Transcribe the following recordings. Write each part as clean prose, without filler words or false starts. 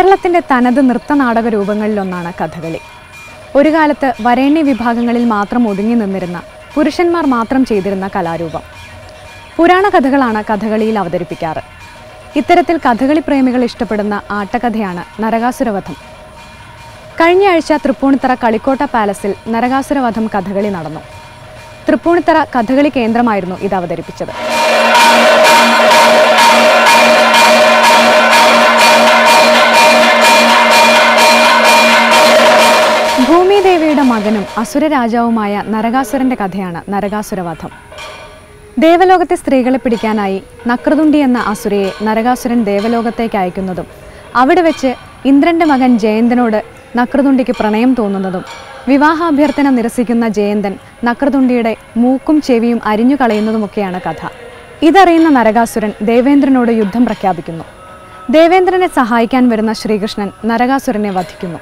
കേരളത്തിന്റെ തനത് നൃത്തനാടക രൂപങ്ങളിലൊന്നാണ് കഥകളി. ഒരു കാലത്ത് വരേണ്യ വിഭാഗങ്ങളിൽ മാത്രം ഒതുങ്ങി നിന്നിരുന്ന പുരുഷന്മാർ മാത്രം ചെയ്തിരുന്ന കലാരൂപം. പുരാണ കഥകളാണ് കഥകളിയിൽ അവതരിപ്പിക്കാറ്. ഇത്തരത്തിൽ കഥകളി പ്രേമികൾ ഇഷ്ടപ്പെടുന്ന ആട്ടക്കഥയാണ് നരകാസുരവധം. കഴിഞ്ഞയാഴ്ച തൃപ്പൂണിത്തറ കളിക്കോട്ട പാലസിൽ നരകാസുരവധം കഥകളി നടന്നു. തൃപ്പൂണിത്തറ കഥകളി കേന്ദ്രമായിരുന്നു ഇത് അവതരിപ്പിച്ചത്. ഭൂമിദേവിയുടെ മകനും അസുര രാജാവുമായ നരകാസുരന്റെ കഥയാണ് നരകാസുരവധം. ദേവലോകത്തെ സ്ത്രീകളെ പിടിക്കാനായി നക്രതുണ്ടി എന്ന അസുരയെ നരകാസുരൻ ദേവലോകത്തേക്ക് അയക്കുന്നതും അവിടെ വെച്ച് ഇന്ദ്രന്റെ മകൻ ജയന്തനോട് നക്രതുണ്ടിക്ക് പ്രണയം തോന്നുന്നതും വിവാഹാഭ്യർത്ഥന നിരസിക്കുന്ന ജയന്തൻ നക്രതുണ്ടിയുടെ മൂക്കും ചെവിയും അരിഞ്ഞു കളയുന്നതുമൊക്കെയാണ് കഥ. ഇതറിയുന്ന നരകാസുരൻ ദേവേന്ദ്രനോട് യുദ്ധം പ്രഖ്യാപിക്കുന്നു. ദേവേന്ദ്രനെ സഹായിക്കാൻ വരുന്ന ശ്രീകൃഷ്ണൻ നരകാസുരനെ വധിക്കുന്നു.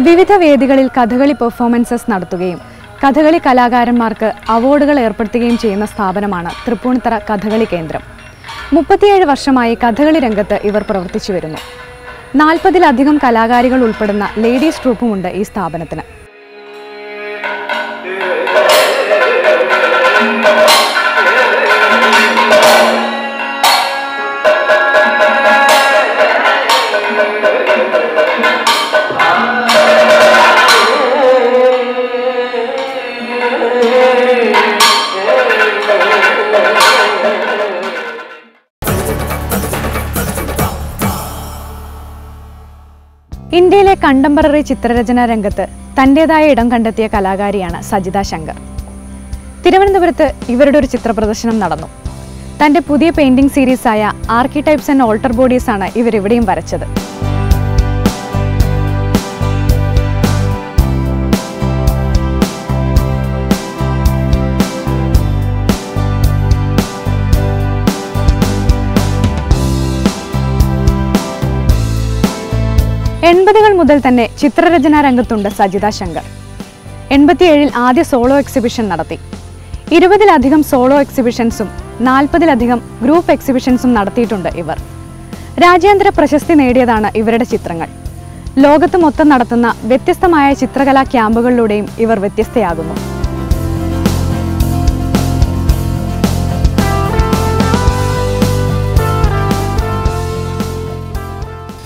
വിവിധ വേദികളിൽ കഥകളി പെർഫോമൻസസ് നടത്തുകയും കഥകളി കലാകാരന്മാർക്ക് അവാർഡുകൾ ഏർപ്പെടുത്തുകയും ചെയ്യുന്ന സ്ഥാപനമാണ് തൃപ്പൂണിത്തറ കഥകളി കേന്ദ്രം. 37 വർഷമായി കഥകളി രംഗത്ത് ഇവർ പ്രവർത്തിച്ചു വരുന്നു. 40-ലധികം കലാകാരികൾ ഉൾപ്പെടുന്ന ലേഡീസ് ട്രൂപ്പുമുണ്ട് ഈ സ്ഥാപനത്തിന്. ഇന്ത്യയിലെ കണ്ടംപററി ചിത്രരചനാ രംഗത്ത് തൻ്റെതായ ഇടം കണ്ടെത്തിയ കലാകാരിയാണ് സജിത ശങ്കർ. തിരുവനന്തപുരത്ത് ഇവരുടെ ഒരു ചിത്രപ്രദർശനം നടന്നു. തൻ്റെ പുതിയ പെയിന്റിംഗ് സീരീസായ ആർക്കിടൈപ്സ് ആൻഡ് ഓൾട്ടർ ബോഡീസ് ആണ് ഇവരിവിടെയും വരച്ചത്. കൾ മുതൽ തന്നെ ചിത്രരചനാ രംഗത്തുണ്ട് സജിത ശങ്കർ. 87-ൽ ആദ്യ സോളോ എക്സിബിഷൻ നടത്തി. 20-ലധികം സോളോ എക്സിബിഷൻസും 40-ലധികം ഗ്രൂപ്പ് എക്സിബിഷൻസും നടത്തിയിട്ടുണ്ട് ഇവർ. രാജ്യാന്തര പ്രശസ്തി നേടിയതാണ് ഇവരുടെ ചിത്രങ്ങൾ. ലോകത്ത് മൊത്തം നടത്തുന്ന വ്യത്യസ്തമായ ചിത്രകലാ ക്യാമ്പുകളിലൂടെയും ഇവർ വ്യത്യസ്തയാകുന്നു.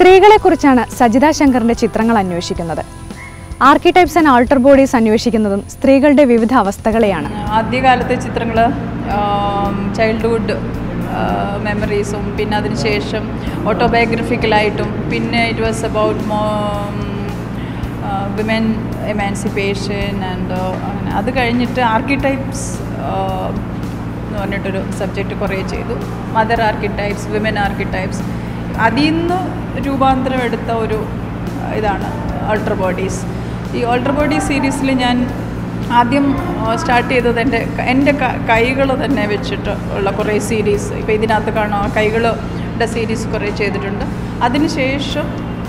സ്ത്രീകളെക്കുറിച്ചാണ് സജിത ശങ്കറിന്റെ ചിത്രങ്ങൾ അന്വേഷിക്കുന്നത്. ആർക്കിടൈപ്സ് ആൻഡ് ആൾട്ടർ ബോഡീസ് അന്വേഷിക്കുന്നതും സ്ത്രീകളുടെ വിവിധ അവസ്ഥകളെയാണ്. ആദ്യകാലത്തെ ചിത്രങ്ങൾ ചൈൽഡ്ഹുഡ് മെമ്മറീസും പിന്നെ അതിനുശേഷം ഓട്ടോബയോഗ്രഫിക്കലായിട്ടും പിന്നെ it was about women emancipation and അങ്ങനെ. അത് കഴിഞ്ഞിട്ട് ആർക്കിടൈപ്സ് എന്ന് പറഞ്ഞിട്ടൊരു സബ്ജക്റ്റ് കുറേ ചെയ്തു. Mother archetypes, women archetypes. അതിൽ നിന്ന് രൂപാന്തരം എടുത്ത ഒരു ഇതാണ് ഓൾട്ടർ ബോഡീസ്. ഈ ഓൾട്ടർ ബോഡി സീരീസിൽ ഞാൻ ആദ്യം സ്റ്റാർട്ട് ചെയ്തത് എൻ്റെ കൈകൾ തന്നെ വെച്ചിട്ട് ഉള്ള കുറേ സീരീസ്. ഇപ്പോൾ ഇതിനകത്ത് കാണാം കൈകളുടെ സീരീസ് കുറേ ചെയ്തിട്ടുണ്ട്. അതിനുശേഷം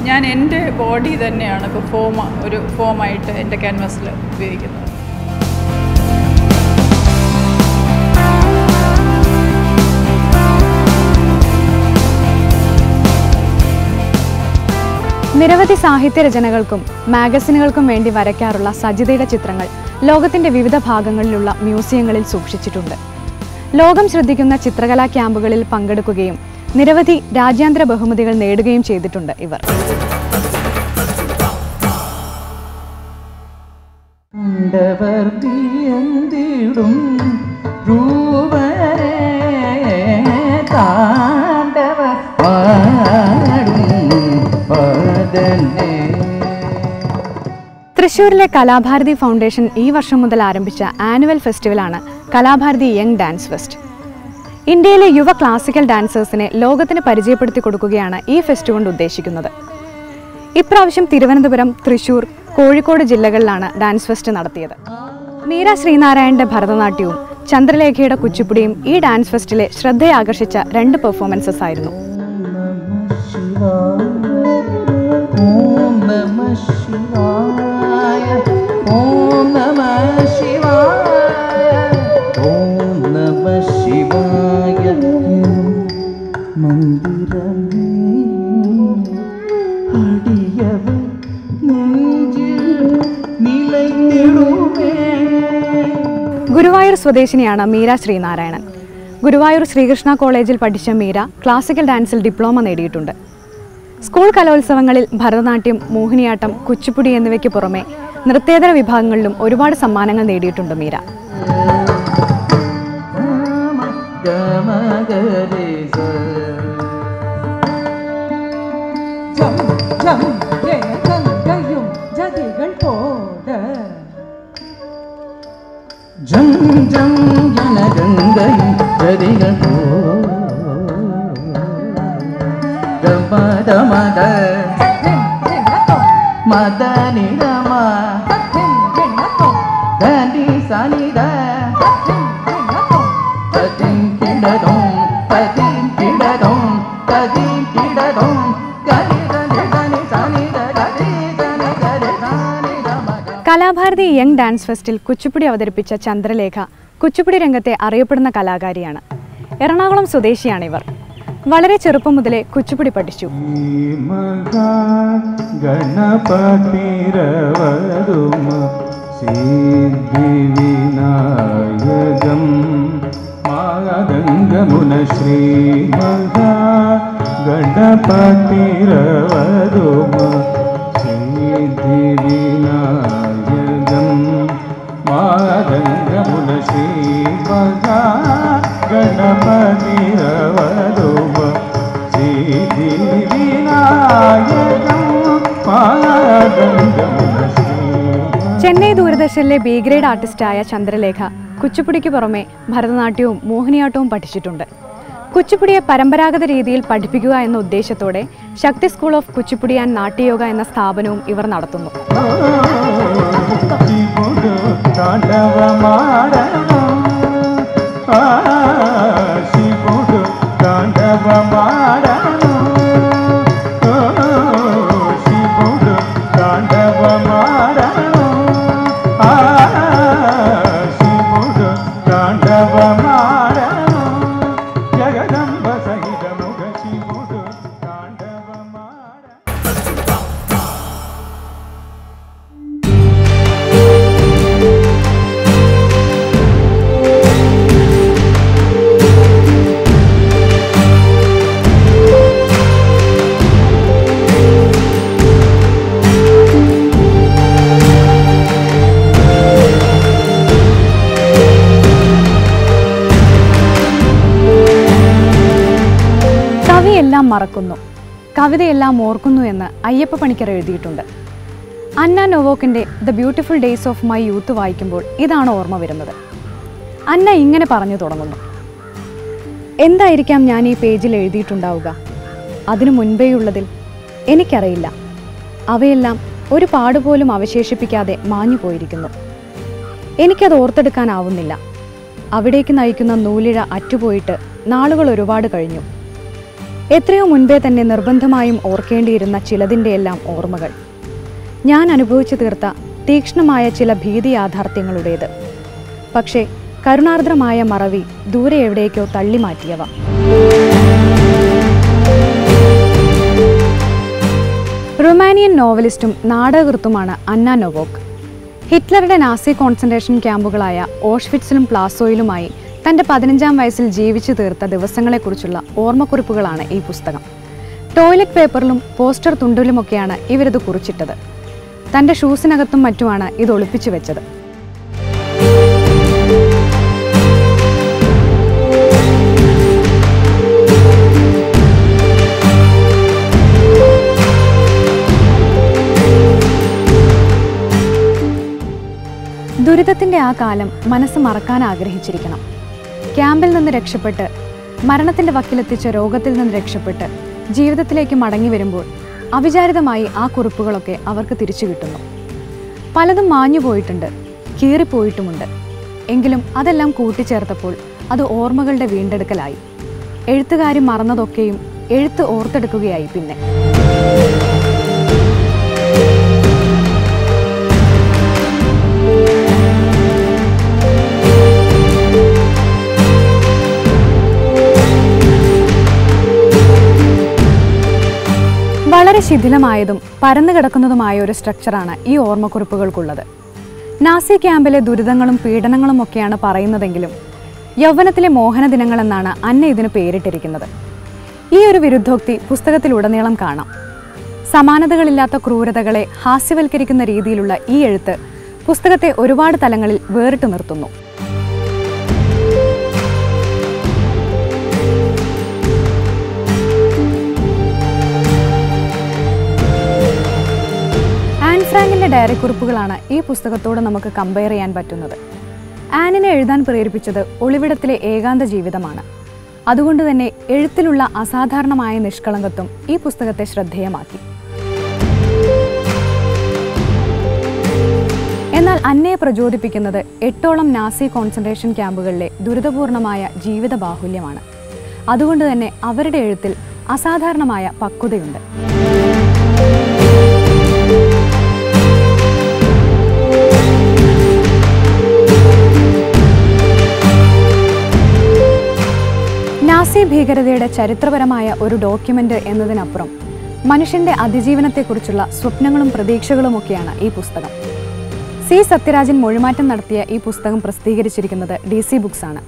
ഞാൻ എൻ്റെ ബോഡി തന്നെയാണ് ഇപ്പോൾ ഒരു ഫോമായിട്ട് എൻ്റെ ക്യാൻവാസിൽ ഉപയോഗിക്കുന്നത്. നിരവധി സാഹിത്യരചനകൾക്കും മാഗസിനുകൾക്കും വേണ്ടി വരയ്ക്കാറുള്ള സജിതയുടെ ചിത്രങ്ങൾ ലോകത്തിന്റെ വിവിധ ഭാഗങ്ങളിലുള്ള മ്യൂസിയങ്ങളിൽ സൂക്ഷിച്ചിട്ടുണ്ട്. ലോകം ശ്രദ്ധിക്കുന്ന ചിത്രകലാ ക്യാമ്പുകളിൽ പങ്കെടുക്കുകയും നിരവധി രാജ്യാന്തര ബഹുമതികൾ നേടുകയും ചെയ്തിട്ടുണ്ട് ഇവർ. തൃശ്ശൂരിലെ കലാഭാരതി ഫൗണ്ടേഷൻ ഈ വർഷം മുതൽ ആരംഭിച്ച annual ഫെസ്റ്റിവലാണ് Kalabharathi young dance fest. ഇന്ത്യയിലെ യുവ ക്ലാസിക്കൽ ഡാൻസേഴ്സിനെ ലോകത്തിന് പരിചയപ്പെടുത്തി കൊടുക്കുകയാണ് ഈ ഫെസ്റ്റ് കൊണ്ട് ഉദ്ദേശിക്കുന്നത്. ഇപ്രാവശ്യം തിരുവനന്തപുരം, തൃശ്ശൂർ, കോഴിക്കോട് ജില്ലകളിലാണ് ഡാൻസ് ഫെസ്റ്റ് നടത്തിയത്. മീര ശ്രീനാരായണന്റെ ഭരതനാട്യവും ചന്ദ്രലേഖയുടെ കുച്ചിപ്പുടിയും ഈ ഡാൻസ് ഫെസ്റ്റിലെ ശ്രദ്ധയെ ആകർഷിച്ച 2 പെർഫോമൻസസ് ആയിരുന്നു. ഗുരുവായൂർ സ്വദേശിനിയാണ് മീര ശ്രീനാരായണൻ. ഗുരുവായൂർ ശ്രീകൃഷ്ണ കോളേജിൽ പഠിച്ച മീര ക്ലാസിക്കൽ ഡാൻസിൽ ഡിപ്ലോമ നേടിയിട്ടുണ്ട്. സ്കൂൾ കലോത്സവങ്ങളിൽ ഭരതനാട്യം, മോഹിനിയാട്ടം, കുച്ചിപ്പുടി എന്നിവയ്ക്ക് പുറമെ നൃത്തേതര വിഭാഗങ്ങളിലും ഒരുപാട് സമ്മാനങ്ങൾ നേടിയിട്ടുണ്ട് മീര. കലാഭാരതി യങ് ഡാൻസ് ഫെസ്റ്റിൽ കുച്ചിപ്പുടി അവതരിപ്പിച്ച ചന്ദ്രലേഖ കുച്ചിപ്പുടി രംഗത്തെ അറിയപ്പെടുന്ന കലാകാരിയാണ്. എറണാകുളം സ്വദേശിയാണിവർ. വളരെ ചെറുപ്പം മുതലേ കുച്ചിപ്പുടി പഠിച്ചു. ചെന്നൈ ദൂരദർശനിലെ ബി ഗ്രേഡ് ആർട്ടിസ്റ്റായ ചന്ദ്രലേഖ കുച്ചിപ്പുടിക്ക് പുറമെ ഭരതനാട്യവും മോഹിനിയാട്ടവും പഠിച്ചിട്ടുണ്ട്. കുച്ചിപ്പുടിയെ പരമ്പരാഗത രീതിയിൽ പഠിപ്പിക്കുക എന്ന ഉദ്ദേശത്തോടെ ശക്തി സ്കൂൾ ഓഫ് കുച്ചിപ്പുടി ആൻഡ് നാട്യയോഗ എന്ന സ്ഥാപനവും ഇവർ നടത്തുന്നു. കവിയെല്ലാം മറക്കുന്നു, കവിതയെല്ലാം ഓർക്കുന്നു എന്ന് അയ്യപ്പ പണിക്കർ എഴുതിയിട്ടുണ്ട്. അന്ന നൊവോക്കിൻ്റെ the beautiful days of my youth വായിക്കുമ്പോൾ ഇതാണ് ഓർമ്മ വരുന്നത്. അന്ന ഇങ്ങനെ പറഞ്ഞു തുടങ്ങുന്നു: എന്തായിരിക്കാം ഞാൻ ഈ പേജിൽ എഴുതിയിട്ടുണ്ടാവുക? അതിനു മുൻപേയുള്ളതിൽ എനിക്കറിയില്ല. അവയെല്ലാം ഒരു പാടുപോലും അവശേഷിപ്പിക്കാതെ മാഞ്ഞു പോയിരിക്കുന്നു. എനിക്കത് ഓർത്തെടുക്കാനാവുന്നില്ല. അവിടേക്ക് നയിക്കുന്ന നൂലിഴ അറ്റുപോയിട്ട് നാളുകൾ ഒരുപാട് കഴിഞ്ഞു. എത്രയോ മുൻപേ തന്നെ നിർബന്ധമായും ഓർക്കേണ്ടിയിരുന്ന ചിലതിൻ്റെയെല്ലാം ഓർമ്മകൾ, ഞാൻ അനുഭവിച്ചു തീർത്ത തീക്ഷ്ണമായ ചില ഭീതി യാഥാർത്ഥ്യങ്ങളുടേത്. പക്ഷേ കരുണാർദ്രമായ മറവി ദൂരെ എവിടേക്കോ തള്ളിമാറ്റിയവ. റൊമാനിയൻ നോവലിസ്റ്റും നാടകകൃത്തുമാണ് അന്ന നൊവോക്ക്. ഹിറ്റ്ലറുടെ നാസി കോൺസെൻട്രേഷൻ ക്യാമ്പുകളായ ഓഷ്വിറ്റ്സിലും പ്ലാസോയിലുമായി തൻ്റെ 15-ാം വയസ്സിൽ ജീവിച്ചു തീർത്ത ദിവസങ്ങളെക്കുറിച്ചുള്ള ഓർമ്മക്കുറിപ്പുകളാണ് ഈ പുസ്തകം. ടോയ്ലറ്റ് പേപ്പറിലും പോസ്റ്റർ തുണ്ടിലുമൊക്കെയാണ് ഇവരിത് കുറിച്ചിട്ടത്. തൻ്റെ ഷൂസിനകത്തും മറ്റുമാണ് ഇത് ഒളിപ്പിച്ചു വെച്ചത്. ദുരിതത്തിൻ്റെ ആ കാലം മനസ്സ് മറക്കാൻ ആഗ്രഹിച്ചിരിക്കണം. ക്യാമ്പിൽ നിന്ന് രക്ഷപ്പെട്ട്, മരണത്തിൻ്റെ വക്കിലെത്തിച്ച രോഗത്തിൽ നിന്ന് രക്ഷപ്പെട്ട് ജീവിതത്തിലേക്ക് മടങ്ങി വരുമ്പോൾ അവിചാരിതമായി ആ കുറിപ്പുകളൊക്കെ അവർക്ക് തിരിച്ചു കിട്ടുന്നു. പലതും മാഞ്ഞു പോയിട്ടുണ്ട്, കീറിപ്പോയിട്ടുമുണ്ട്. എങ്കിലും അതെല്ലാം കൂട്ടിച്ചേർത്തപ്പോൾ അത് ഓർമ്മകളുടെ വീണ്ടെടുക്കലായി. എഴുത്തുകാരി മറന്നതൊക്കെയും എഴുത്ത് ഓർത്തെടുക്കുകയായി. പിന്നെ വളരെ ശിഥിലമായതും പരന്നു കിടക്കുന്നതുമായ ഒരു സ്ട്രക്ചറാണ് ഈ ഓർമ്മക്കുറിപ്പുകൾക്കുള്ളത്. നാസി ക്യാമ്പിലെ ദുരിതങ്ങളും പീഡനങ്ങളും ഒക്കെയാണ് പറയുന്നതെങ്കിലും യൗവനത്തിലെ മോഹന ദിനങ്ങളെന്നാണ് അന്ന ഇതിന് പേരിട്ടിരിക്കുന്നത്. ഈ ഒരു വിരുദ്ധോക്തി പുസ്തകത്തിലുടനീളം കാണാം. സമാനതകളില്ലാത്ത ക്രൂരതകളെ ഹാസ്യവൽക്കരിക്കുന്ന രീതിയിലുള്ള ഈ എഴുത്ത് പുസ്തകത്തെ ഒരുപാട് തലങ്ങളിൽ വേറിട്ടു നിർത്തുന്നു. ആൻ ഫ്രാങ്കിൻ്റെ ഡയറി കുറിപ്പുകളാണ് ഈ പുസ്തകത്തോട് നമുക്ക് കമ്പയർ ചെയ്യാൻ പറ്റുന്നത്. ആനിനെ എഴുതാൻ പ്രേരിപ്പിച്ചത് ഒളിവിടത്തിലെ ഏകാന്ത ജീവിതമാണ്. അതുകൊണ്ട് തന്നെ എഴുത്തിലുള്ള അസാധാരണമായ നിഷ്കളങ്കത്വം ഈ പുസ്തകത്തെ ശ്രദ്ധേയമാക്കി. എന്നാൽ അന്നയെ പ്രചോദിപ്പിക്കുന്നത് 8ഓളം നാസി കോൺസെൻട്രേഷൻ ക്യാമ്പുകളിലെ ദുരിതപൂർണമായ ജീവിത ബാഹുല്യമാണ്. അതുകൊണ്ട് തന്നെ അവരുടെ എഴുത്തിൽ അസാധാരണമായ പക്വതയുണ്ട്. നാസി ഭീകരതയുടെ ചരിത്രപരമായ ഒരു ഡോക്യുമെൻ്റ് എന്നതിനപ്പുറം മനുഷ്യൻ്റെ അതിജീവനത്തെക്കുറിച്ചുള്ള സ്വപ്നങ്ങളും പ്രതീക്ഷകളുമൊക്കെയാണ് ഈ പുസ്തകം. സി സത്യരാജൻ മൊഴിമാറ്റം നടത്തിയ ഈ പുസ്തകം പ്രസിദ്ധീകരിച്ചിരിക്കുന്നത് DC ബുക്സ് ആണ്.